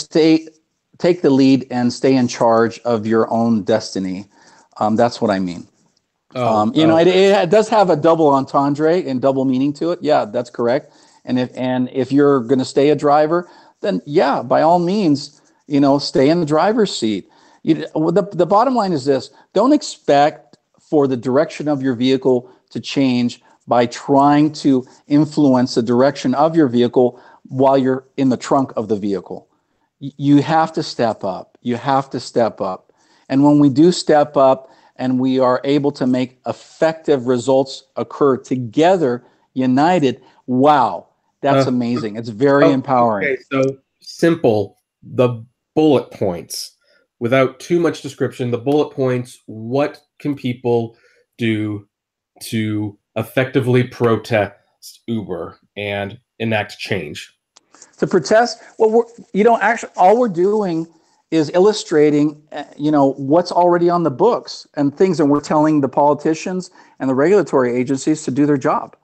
take the lead and stay in charge of your own destiny. That's what I mean. It does have a double entendre and double meaning to it. Yeah, that's correct. And if you're going to stay a driver, then yeah, by all means, stay in the driver's seat. The bottom line is this: don't expect for the direction of your vehicle to change by trying to influence the direction of your vehicle while you're in the trunk of the vehicle. You have to step up. You have to step up. And when we do step up and we are able to make effective results occur together, united, wow, that's amazing. It's very empowering. Okay, so simple, the bullet points, without too much description, the bullet points, what can people do to effectively protest Uber and enact change? To protest, well, actually, all we're doing is illustrating, what's already on the books and things, and we're telling the politicians and the regulatory agencies to do their job.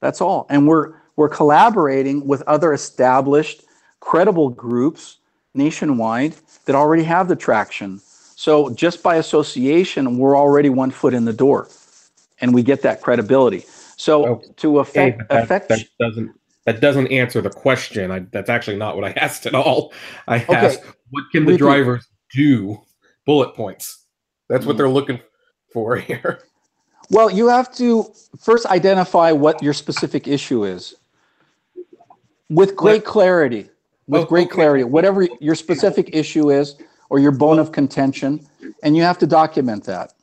That's all. And we're collaborating with other established, credible groups nationwide that already have the traction. So just by association, we're already 1 foot in the door, and we get that credibility. So to affect that doesn't answer the question. That's actually not what I asked at all. I asked, what can the drivers do? Bullet points. That's what they're looking for here. Well, you have to first identify what your specific issue is. With great clarity. With great okay. clarity. Whatever your specific issue is or your bone of contention, and you have to document that.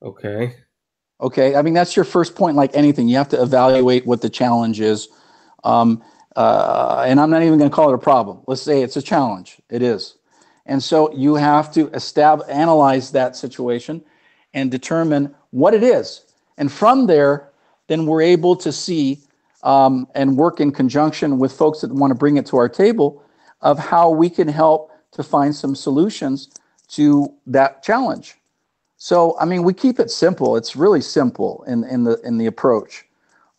Okay. Okay. I mean, that's your first point, like anything. You have to evaluate what the challenge is. And I'm not even going to call it a problem. Let's say it's a challenge. It is. And so you have to analyze that situation and determine what it is. And from there, then we're able to see and work in conjunction with folks that want to bring it to our table of how we can help to find some solutions to that challenge. So, I mean, we keep it simple. It's really simple in the approach.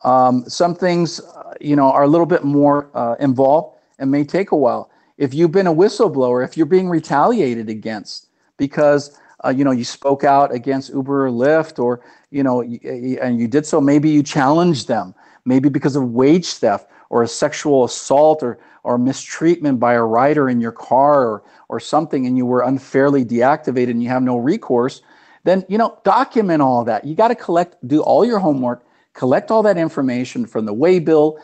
Some things, are a little bit more involved and may take a while. If you've been a whistleblower, if you're being retaliated against because you spoke out against Uber or Lyft, or and you did so, maybe you challenged them, maybe because of wage theft or a sexual assault or mistreatment by a rider in your car or something, and you were unfairly deactivated and you have no recourse. Then document all that. You got to do all your homework, collect all that information from the waybill,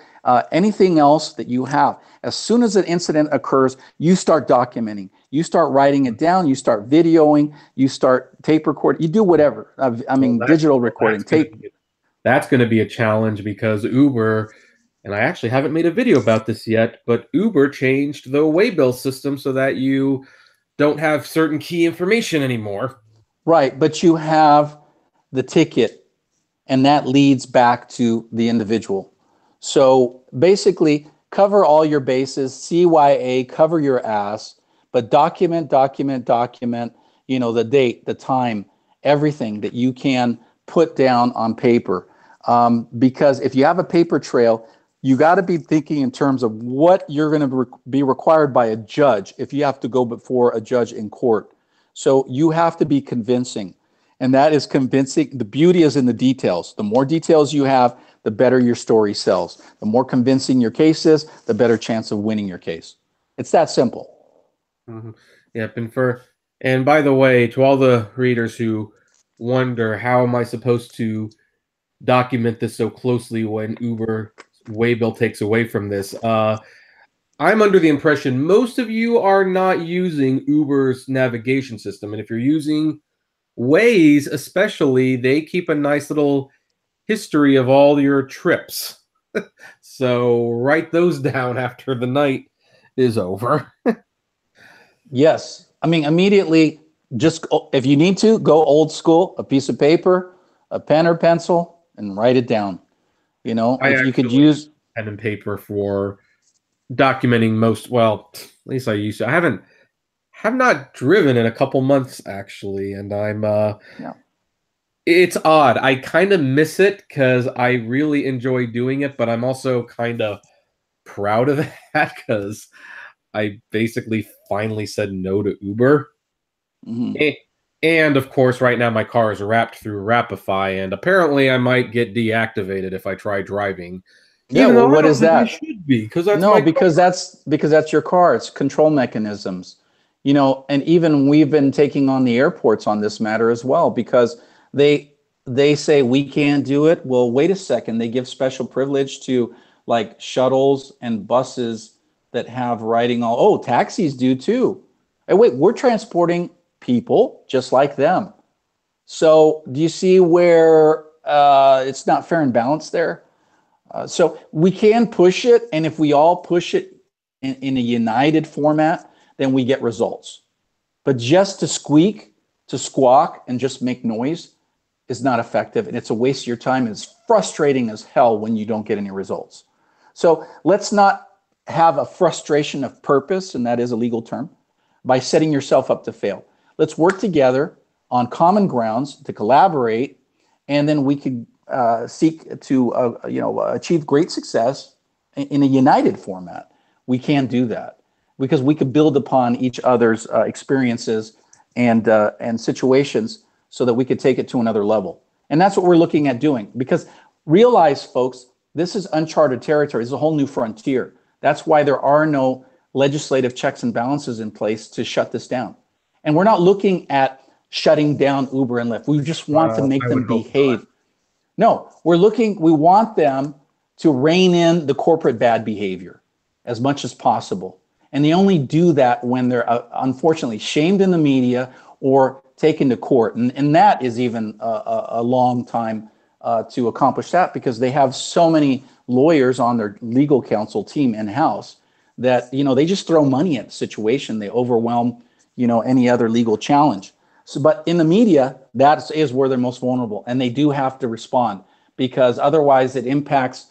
anything else that you have. As soon as an incident occurs, you start documenting. You start writing it down. You start videoing. You start tape recording. You do whatever. Digital recording, tape. That's going to be a challenge because Uber, and I actually haven't made a video about this yet, but Uber changed the waybill system so that you don't have certain key information anymore. Right, but you have the ticket, and that leads back to the individual. So basically, cover all your bases, CYA, cover your ass, but document, the date, the time, everything that you can put down on paper. Because if you have a paper trail, you got to be thinking in terms of what you're going to be required by a judge if you have to go before a judge in court. So you have to be convincing, and that is convincing. The beauty is in the details. The more details you have, the better your story sells. The more convincing your case is, the better chance of winning your case. It's that simple. Mm-hmm. Yep. And by the way, to all the readers who wonder, how am I supposed to document this so closely when Uber waybill takes away from this? I'm under the impression most of you are not using Uber's navigation system. And if you're using Waze, especially, they keep a nice little history of all your trips. So write those down after the night is over. Yes. Immediately, just if you need to, go old school, a piece of paper, a pen or pencil, and write it down. If you could use pen and paper for documenting at least I used to. I have not driven in a couple months actually, and I'm it's odd. I kind of miss it because I really enjoy doing it, but I'm also kind of proud of that because I basically finally said no to Uber. Mm-hmm. And of course, right now my car is wrapped through Rapify, and apparently I might get deactivated if I try driving. Yeah, well, what is that? Should be because that's because that's your car. It's control mechanisms, and even we've been taking on the airports on this matter as well because they say we can't do it. Well, wait a second. They give special privilege to like shuttles and buses that have writing taxis do too. Hey, wait, we're transporting people just like them. So do you see where it's not fair and balanced there? So we can push it, and if we all push it in a united format, then we get results. But just to squawk, and just make noise is not effective, and it's a waste of your time, and it's frustrating as hell when you don't get any results. So let's not have a frustration of purpose, and that is a legal term, by setting yourself up to fail. Let's work together on common grounds to collaborate, and then we could seek to achieve great success in a united format. We can do that because we could build upon each other's experiences and situations so that we could take it to another level. And that's what we're looking at doing, because realize, folks, this is uncharted territory. This is a whole new frontier. That's why there are no legislative checks and balances in place to shut this down. And we're not looking at shutting down Uber and Lyft. We just want to make them behave. No, we want them to rein in the corporate bad behavior. as much as possible. And they only do that when they're unfortunately shamed in the media or taken to court. And that is even a long time to accomplish that, because they have so many lawyers on their legal counsel team in-house that, they just throw money at the situation. They overwhelm, any other legal challenge. So, but in the media, that is where they're most vulnerable, and they do have to respond, because otherwise it impacts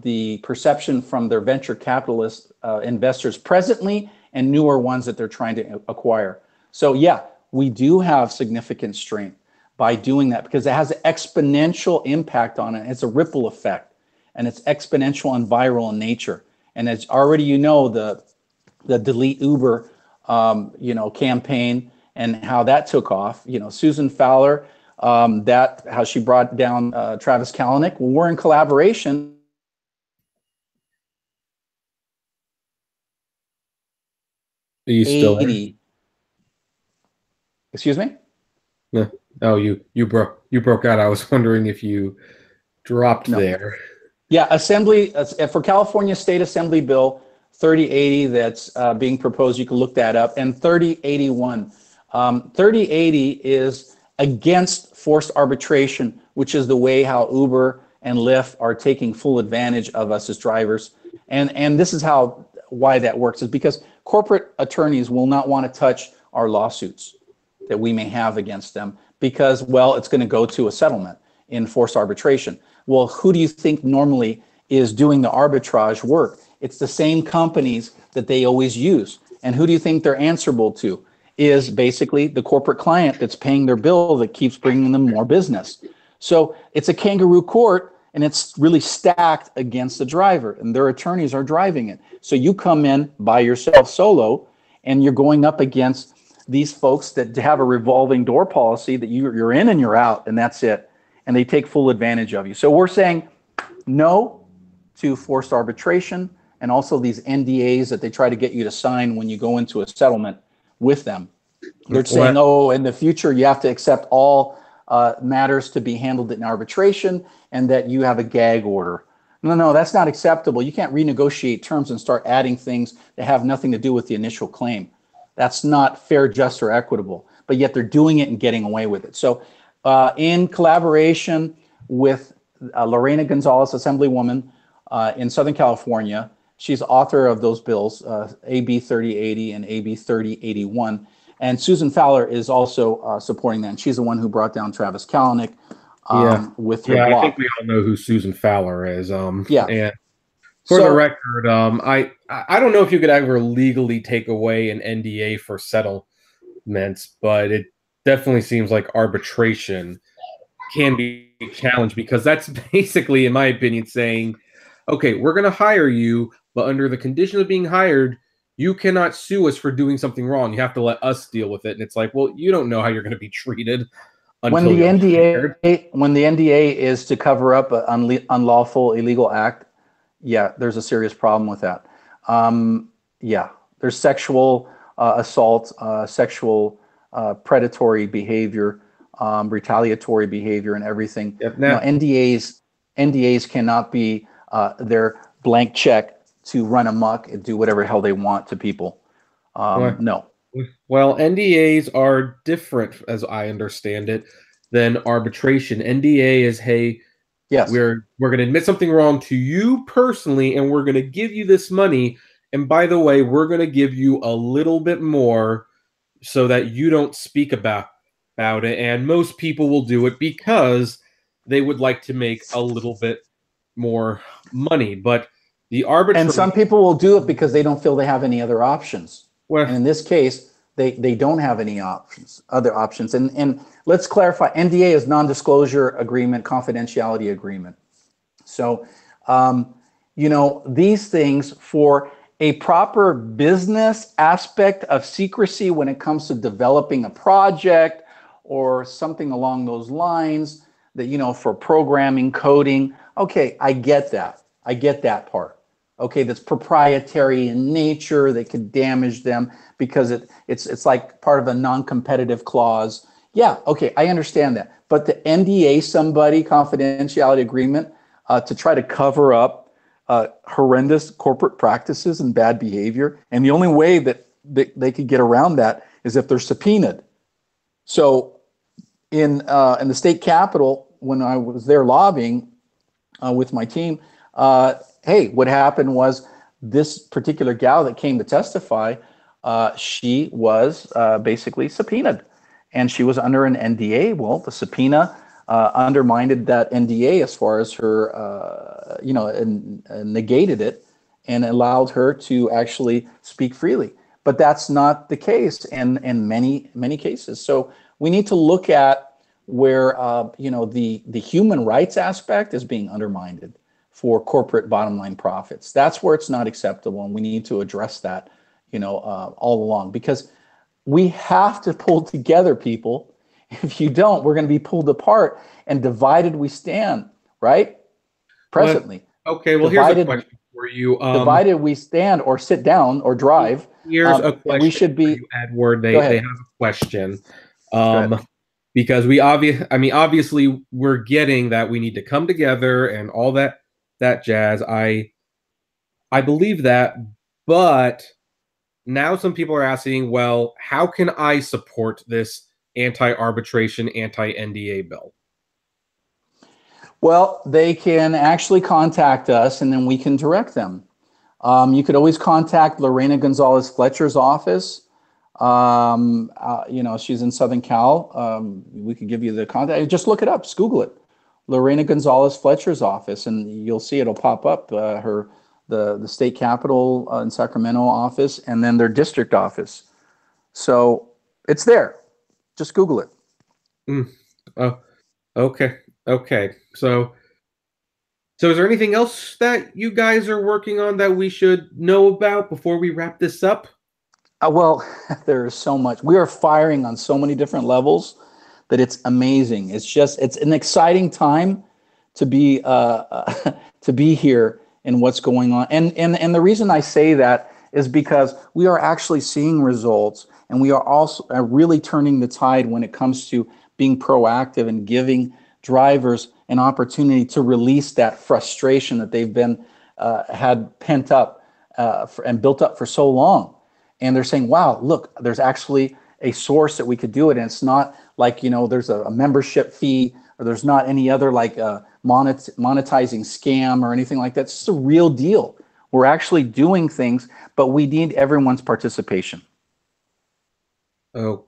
the perception from their venture capitalist investors presently and newer ones that they're trying to acquire. So yeah, we do have significant strength by doing that, because it has an exponential impact on it. It's a ripple effect, and it's exponential and viral in nature. And as already the delete Uber campaign and how that took off. Susan Fowler, how she brought down Travis Kalanick. Well, we're in collaboration. Are you still there? Excuse me? No. Oh, you broke out. I was wondering if you dropped there. Yeah, for California State Assembly Bill 3080 that's being proposed, you can look that up, and 3081. 3080 is against forced arbitration, which is the way how Uber and Lyft are taking full advantage of us as drivers. And this is why that works, is because corporate attorneys will not want to touch our lawsuits that we may have against them, because, well, it's going to go to a settlement in forced arbitration. Well, who do you think normally is doing the arbitrage work? It's the same companies that they always use. And who do you think they're answerable to? Is basically the corporate client that's paying their bill that keeps bringing them more business. So it's a kangaroo court, and it's really stacked against the driver, and their attorneys are driving it. So you come in by yourself solo, and you're going up against these folks that have a revolving door policy that you're in and you're out, and that's it. And they take full advantage of you. So we're saying no to forced arbitration, and also these NDAs that they try to get you to sign when you go into a settlement with them. They're saying, oh, in the future, you have to accept all matters to be handled in arbitration, and that you have a gag order. No, that's not acceptable. You can't renegotiate terms and start adding things that have nothing to do with the initial claim. That's not fair, just, or equitable. But yet they're doing it and getting away with it. So in collaboration with Lorena Gonzalez, Assemblywoman in Southern California, she's author of those bills, AB 3080 and AB 3081. And Susan Fowler is also supporting that. And she's the one who brought down Travis Kalanick with her blog. I think we all know who Susan Fowler is. And for the record, I don't know if you could ever legally take away an NDA for settlements, but it definitely seems like arbitration can be challenged, because that's basically, in my opinion, saying, okay, we're going to hire you, but under the condition of being hired, you cannot sue us for doing something wrong. You have to let us deal with it. And it's like, well, you don't know how you're going to be treated until when the NDA is to cover up an unlawful illegal act. Yeah, there's a serious problem with that. There's sexual assault, sexual predatory behavior, retaliatory behavior, and everything. Yep. NDAs cannot be their blank check to run amok and do whatever the hell they want to people. No. Well, NDAs are different, as I understand it, than arbitration. NDA is, hey, yes, we're going to admit something wrong to you personally, and we're going to give you this money. And by the way, we're going to give you a little bit more so that you don't speak about it. And most people will do it because they would like to make a little bit more money. But the arbitration... And some people will do it because they don't feel they have any other options. Well, and in this case, they don't have any other options. And let's clarify, NDA is non-disclosure agreement, confidentiality agreement. So, these things, for a proper business aspect of secrecy when it comes to developing a project or something along those lines, that, for programming, coding, okay, I get that. I get that part. Okay, that's proprietary in nature, that could damage them because it's like part of a non-competitive clause. Yeah, okay, I understand that. But the NDA, confidentiality agreement, to try to cover up horrendous corporate practices and bad behavior. And the only way that they could get around that is if they're subpoenaed. So in the state capitol, when I was there lobbying with my team, hey, what happened was this particular gal that came to testify, she was basically subpoenaed, and she was under an NDA. Well, the subpoena undermined that NDA as far as her, and negated it and allowed her to actually speak freely. But that's not the case in many cases. So we need to look at where the human rights aspect is being undermined for corporate bottom line profits. That's where it's not acceptable, and we need to address that all along, because we have to pull together, people. If you don't, we're going to be pulled apart, and divided we stand, right? Presently. Well, okay, well, here's a question for you. Divided we stand, or sit down, or drive. Here's a question we should be, for you, Edward. They have a question. Because obviously we're getting that we need to come together and all that jazz. I believe that, but now some people are asking, well, how can I support this anti-arbitration, anti-NDA bill? Well, they can actually contact us, and then we can direct them. You could always contact Lorena Gonzalez Fletcher's office. She's in Southern Cal. We could give you the contact. Just look it up. Just Google it. Lorena Gonzalez Fletcher's office, and you'll see it'll pop up. The state capitol in Sacramento office, and then their district office. So it's there. Just Google it. Oh, okay. So is there anything else that you guys are working on that we should know about before we wrap this up? Well, there's so much. We are firing on so many different levels that it's amazing. It's an exciting time to be here in what's going on. And the reason I say that is because we are actually seeing results, and we are also really turning the tide when it comes to being proactive and giving drivers an opportunity to release that frustration that they've been had pent up and built up for so long. And they're saying, wow, look, there's actually a source that we could do it. And it's not like, there's a membership fee, or there's not any other like monetizing scam or anything like that. It's just a real deal. We're actually doing things, but we need everyone's participation. Oh,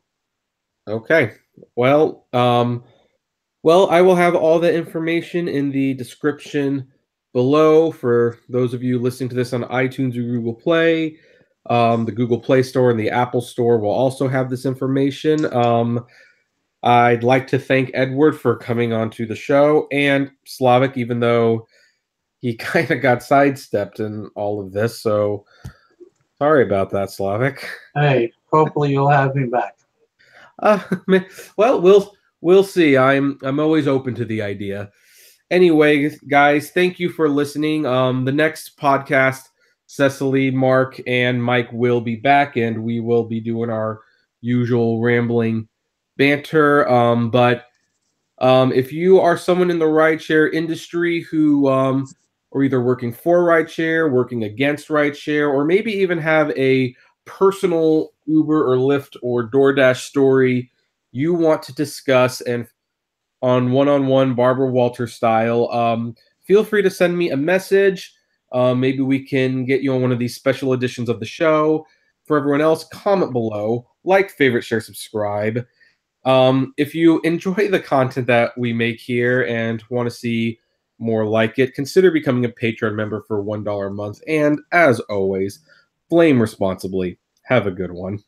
okay. Well, I will have all the information in the description below for those of you listening to this on iTunes or Google Play. The Google Play Store and the Apple Store will also have this information. I'd like to thank Edward for coming onto the show, and Slavic, even though he kind of got sidestepped in all of this. So sorry about that, Slavic. Hey, hopefully you'll have me back. Well, we'll see. I'm always open to the idea. Anyway, guys, thank you for listening. The next podcast, Cecily, Mark, and Mike will be back, and we will be doing our usual rambling banter. But if you are someone in the rideshare industry who are either working for rideshare, working against rideshare, or maybe even have a personal Uber or Lyft or DoorDash story you want to discuss and on one-on-one Barbara Walter style, feel free to send me a message. Maybe we can get you on one of these special editions of the show. For everyone else, comment below, like, favorite, share, subscribe. If you enjoy the content that we make here and want to see more like it, consider becoming a Patreon member for $1 a month. And as always, flame responsibly. Have a good one.